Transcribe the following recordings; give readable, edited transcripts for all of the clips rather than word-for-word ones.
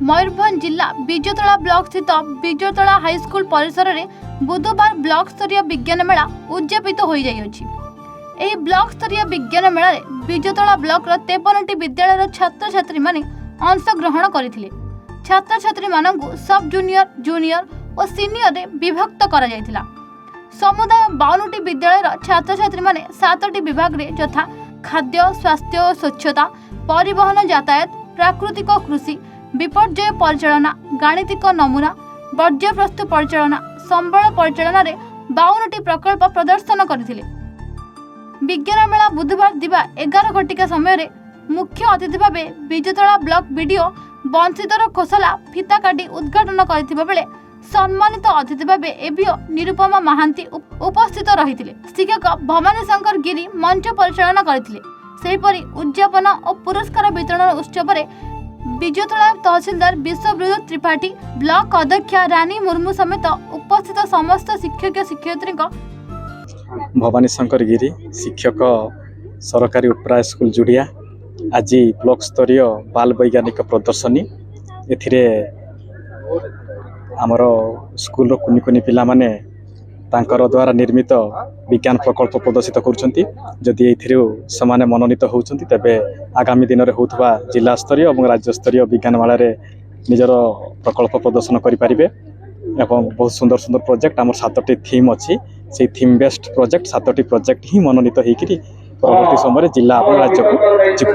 मयूरभंज जिला विजयतला ब्लॉक स्थित विजयतला हाईस्कूल परिसर में बुधवार ब्लॉक स्तरीय विज्ञान मेला उद्यापित हो जाइए। एही ब्लॉक स्तरीय विज्ञान मेला विजयतला ब्लॉक 53टी विद्यालय छात्र छात्री माने अंशग्रहण करथिले। छात्र छात्री मानकु सब जूनियर जूनियर और सीनियर रे विभक्त करा जायतिला। समुदाय 52टी विद्यालय छात्र छात्री माने 7टी विभाग रे यथा खाद्य स्वास्थ्य और स्वच्छता, परिवहन यातायात, प्राकृतिक कृषि, विपर्यय परिचालना, गाणितिक नमूना, वर्ज्य प्रस्तुत परिचालना, संबल परिचालना रे 52टी प्रकल्प प्रदर्शन करथिले। विज्ञान मेला बुधवार दिवा 11 घटिका समय रे मुख्य अतिथि भावे विजयतला ब्लॉक बीडीओ बंशीधर खोसला फिता काटी उद्घाटन करथिबा बेले सम्मानित अतिथि भावे एबीओ निरुपमा महांती उपस्थित रहिथिले। शिक्षक भवानी शंकर गिरी मंच परिचालन करथिले। सेहीपरि उद्यापन और पुरस्कार वितरण उत्सव रे विजयतला तहसीलदार विश्वब्रत त्रिपाठी, ब्लॉक अध्यक्षा रानी मुर्मू समेत उपस्थित समस्त शिक्षक शिक्षयित्री भवानी शंकर गिरी शिक्षक सरकारी उत्प्राय स्कूल जुड़िया आज ब्लॉक स्तरीय बाल वैज्ञानिक प्रदर्शनी एथिरे आमर स्कूल कुनि कुनि पिला माने तांकर द्वारा निर्मित विज्ञान प्रकल्प प्रदर्शित करुछंती। जदि एथिरे समाने मनोनीत होउछंती तबे आगामी दिन रे होउथबा जिला स्तरीय और राज्य स्तरीय विज्ञान मेला रे निजर प्रकल्प प्रदर्शन करि परिबे। एवं बहुत सुंदर सुंदर प्रोजेक्ट आमर 7टी थीम अच्छी से थीम बेस्ड प्रोजेक्ट 7टी प्रोजेक्ट ही मनोनीत होइकरी परवर्ती समय जिला और राज्य को जीव।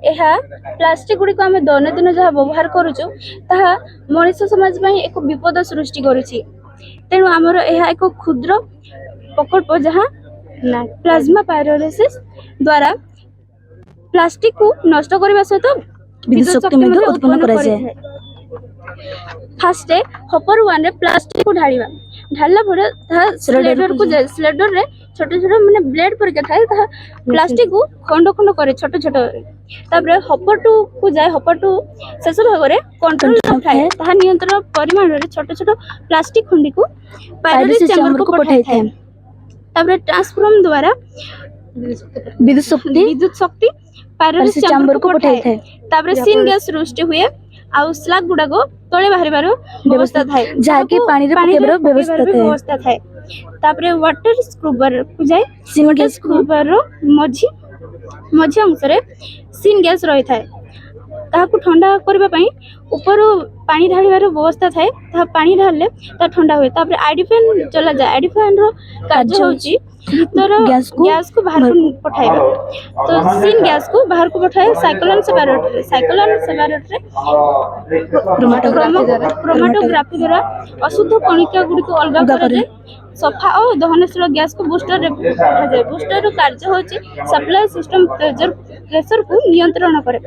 एहा प्लास्टिक गुड़ी को आमे दैनंदिन जहाँ व्यवहार करुचु ताहा मनुष्य समाज में एक विपद सृष्टि करुछि। तेणु आमर एहा एक क्षुद्र प्रकल्प जहाँ प्लाज्मा पायरोलिसिस द्वारा प्लास्टिक को नष्ट करबा सहित विद्युत शक्ति उत्पन्न करा जाय। फास्ट हपर 1 रे प्लास्टिक को ढालला परे स्लेडर को स्लेडर रे छोटे छोटे माने ब्लेड पर के थाए ता प्लास्टिक को खंड खंड करे छोटे छोटे। तापर हपर 2 को जाय हपर 2 शेष भाग रे कंट्रोल थाए ता नियंत्रण परिमाण रे छोटे छोटे प्लास्टिक खंडी को पायरोलिसिस चैम्बर को पठाई थाए। तापर ट्रांसफॉर्म द्वारा विद्युत शक्ति पायरोलिसिस चैम्बर को पठाई थाए। तापर सीन गैस सृष्टि हुए आउ स्लग गुडा को तळे बाहरिबार व्यवस्था थाए जाके पानी रे पकेबार व्यवस्था थाए। तापरे वाटर स्क्रूबर को जाय सीन गैस स्क्रूबर रो मझी अंश रे सीन गैस रही थाए। ताहाकु ठंडा करबा पई ऊपर पानी ढालिबार व्यवस्था थाए। ता पानी ढालले ता ठंडा होय। तापरे आईडी फैन चला जाय। आईडी फैन रो कार्य होची भीतर गैस को बाहर पठाइबा। तो सीन गैस को बाहर को पठाए साइक्लोन सेपारेटर रे क्रोमेटोग्राफी द्वारा अशुद्ध कणिका गुडी को अलग करे सफा और दहनशील गैस को बूस्टर रे पठा जाय। बूस्टर रो कार्य होची सप्लाई सिस्टम प्रेशर को नियंत्रण करे।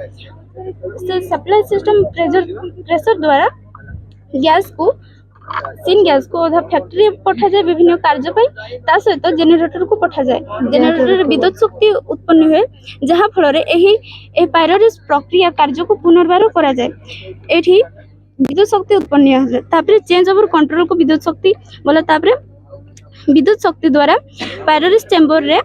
से सप्लाई सिस्टम प्रेशर द्वारा गैस को सीन गैस को अधा फैक्ट्री पठा जाए विभिन्न कार्य पाई। ता सहित जेनेरेटर को पठा जाए। जेनेरेटर विद्युत शक्ति उत्पन्न हुए जहाँ फल रे एही पायरोलिसिस प्रक्रिया कार्य को पुनर्बार करा जाए। एठी विद्युत शक्ति उत्पन्न होले तापरे चेंज ओवर कंट्रोल को विद्युत शक्ति बोले। तापरे विद्युत शक्ति द्वारा पायरोलिसिस चैम्बर रे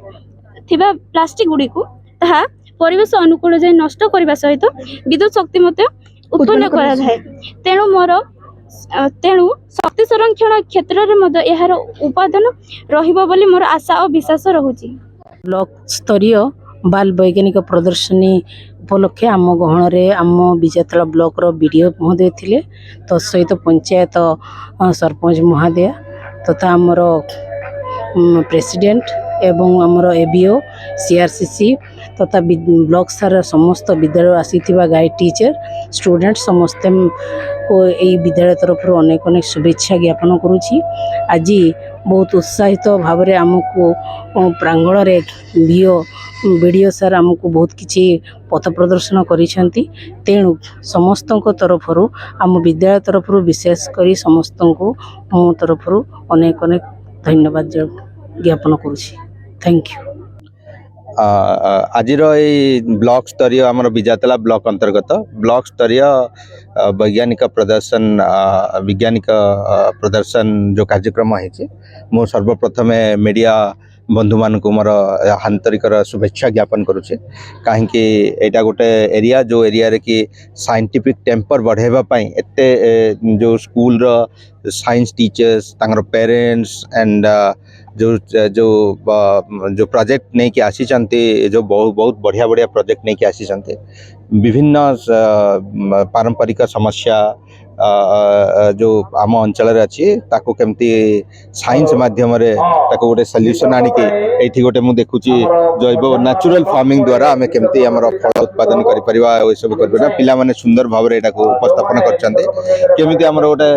थिबा प्लास्टिक गुडी को ताहा परिवेश अनुकूल जाय नष्ट करबा सहित विद्युत शक्ति मते उत्पन्न करा जाए। तेणु शक्ति संरक्षण क्षेत्र रे मध्य एहार उपादान रहिबो बोली मोर आशा और विश्वास रहुची। ब्लॉक स्तरीय बाल वैज्ञानिक प्रदर्शनी उपलक्षे आम गहन रे आम विजयतला ब्लॉक रो वीडियो महोदय थिले तो सहित पंचायत सरपंच महोदय तथा आमर प्रेसिडेंट एवं आमर एबीओ सीआरसीसी तथा ब्लॉक सारा समस्त विद्यालय आसीथिबा गाइड टीचर स्टूडेंट समस्ते को यही विद्यालय तरफ अनेक अनेक शुभेच्छा ज्ञापन करुछि। आज बहुत उत्साहित भाव में आमको प्रांगण रे वीडियो सर आमको बहुत किछि पथ प्रदर्शन करिसेंती। तेणु समस्त तरफ आम विद्यालय तरफ विशेषकर समस्त को मो तरफ अनेक अनेक धन्यवाद ज्ञापन करुछि। Thank you. आज ब्लॉक स्तरीय आमर विजयतला ब्लॉक अंतर्गत ब्लॉक स्तरीय वैज्ञानिक प्रदर्शन जो कार्यक्रम है मो सर्वप्रथम मीडिया बंधु मान मोर आंतरिक शुभेच्छा ज्ञापन करुचे कहीं एटा गोटे एरिया जो एरिया रे कि साइंटिफिक टेम्पर बढ़ेबा पई एते जो स्कूल रो साइंस टीचर्स तांगर पेरेंट्स एंड जो जो जो प्रोजेक्ट नहीं कि आसी जो बहुत बढ़िया बढ़िया प्रोजेक्ट नहीं कि आसी विभिन्न पारंपरिक समस्या जो आम अंचल अच्छी ताको केमती साइंस माध्यम रे ताको गोटे सॉल्यूशन आनी के एठी गोटे मु देखुची जैव नेचुरल फार्मिंग द्वारा आमे केमती हमर फल उत्पादन करि परिबा ओ सब करबा पिला माने सुंदर भाव रे एटा को उपस्थापन करचंते केमिति हमर गोटे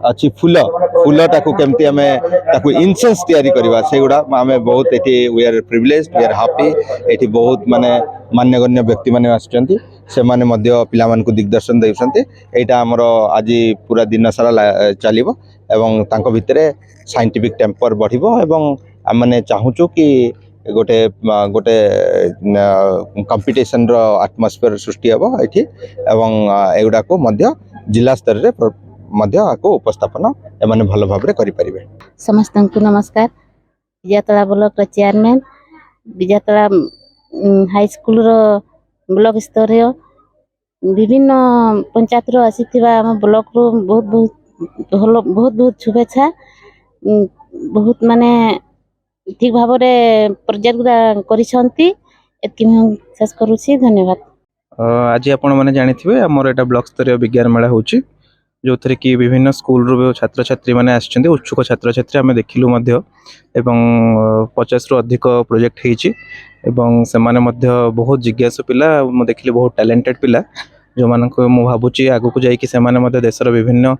अछि फूल फूल ताको केमती हमें ताको इंसेंस तयारी करबा सेगुडा आमे बहुत एठी we are privileged we are happy एठी बहुत माने मान्यगण्य व्यक्ति माने आछंती से माने मध्य पिला मान को दिग्दर्शन देउछंती एटा हमर आज पूरा दिन सारा चलिबो एवं तांको भितरे साइंटिफिक टेम्पर बढ़िबो एवं आम माने चाहूचु कि गोटे गोटे कंपटीशन रो एटमॉस्फेयर सृष्टि हेबो एठी एवं एगुडा को मध्य जिला स्तर रे मध्य आको उपस्थापन एमाने भल भाबरे करि परिबे। समस्त को नमस्कार। बिजातला ब्लॉक चेयरमैन बिजातला हाई स्कूल रो ब्लॉक स्तरीय विभिन्न पंचायत रो आसीथिबा हम ब्लॉक रो बहुत बहुत बहुत बहुत शुभेच्छा बहुत माने ठीक भाव रे प्रोजेक्ट करिसंती एतकी हम शेष करूछी धन्यवाद। आज आपण माने जानिथिबे हमर एटा ब्लॉक स्तरीय विज्ञान मेला होची जो थरे कि विभिन्न स्कूल रो छात्र छात्री माने आछिसंती उत्सुक छात्र छात्री आमे देखिलु मध्य एवं 50 रो अधिक प्रोजेक्ट हेची एवं से माने मध्य बहुत जिज्ञासु पिला मु देखिली बहुत टैलेंटेड पिला जो मानको मु भाबुची आगु को जाई कि से माने मध्य देशर विभिन्न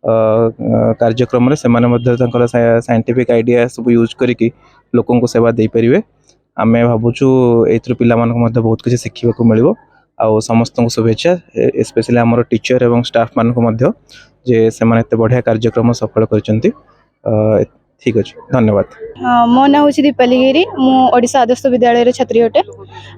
कार्यक्रम रे से माने मध्य तंकर साइंटिफिक आइडिया सब यूज करिकि लोकन को सेवा दे परिवे आमे भाबुचु एथर पिला मानको मध्य बहुत किछ सिखिबा को मिलिबो आ समस्त को शुभेच्छा स्पेशली हमर टीचर एवं स्टाफ मान को मध्य जे से माने एते बढ़िया कार्यक्रम सफल करचंती ठीक अछि धन्यवाद। मो ना होछि दीपाली गिरी मु ओडिशा आदर्श विद्यालय रे छात्री होटे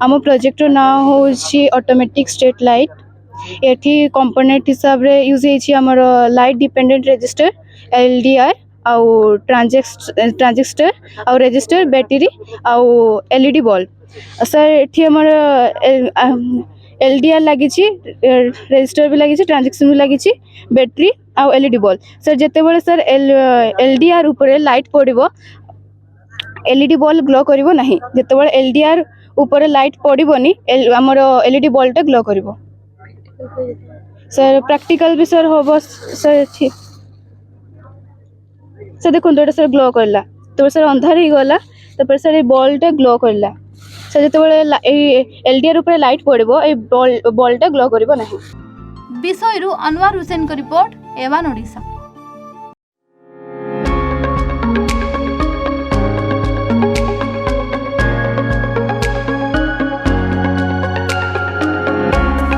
आम प्रोजेक्ट रो ना होछि ऑटोमेटिक स्ट्रीट लाइट एठी कंपोनेंट हिसाब रे यूज हेछि हमर लाइट डिपेंडेंट रजिस्टर एलडीआर आउ ट्रांजिस्टर आउ रजिस्टर बैटरी आउ एलईडी बल्ब सर एठी हमर एलडीआर लगी रजिस्टर भी लगी ट्रांजेक्शन भी लगी बैटरी आउ एलईडी बल्ब सर जिते बड़े सर एलडीआर ऊपर लाइट पड़ो एलईडी बल्ब ग्लो करिवो नहीं जिते बड़े एलडीआर ऊपर लाइट पड़ोनी आमर एलईडी बल्ब ग्लो करिवो सर प्रैक्टिकल भी सर हम सर सर देखो ये सर ग्लो करला तो सर अंधार ही गला तो सर ये बल्बटा ग्लो करला सर जो एलडीआर ऊपर लाइट पड़ो ये बल्बटा ग्लो करिवो नहीं। विषयरु अनवर हुसैन को रिपोर्ट एवान ओडिशा।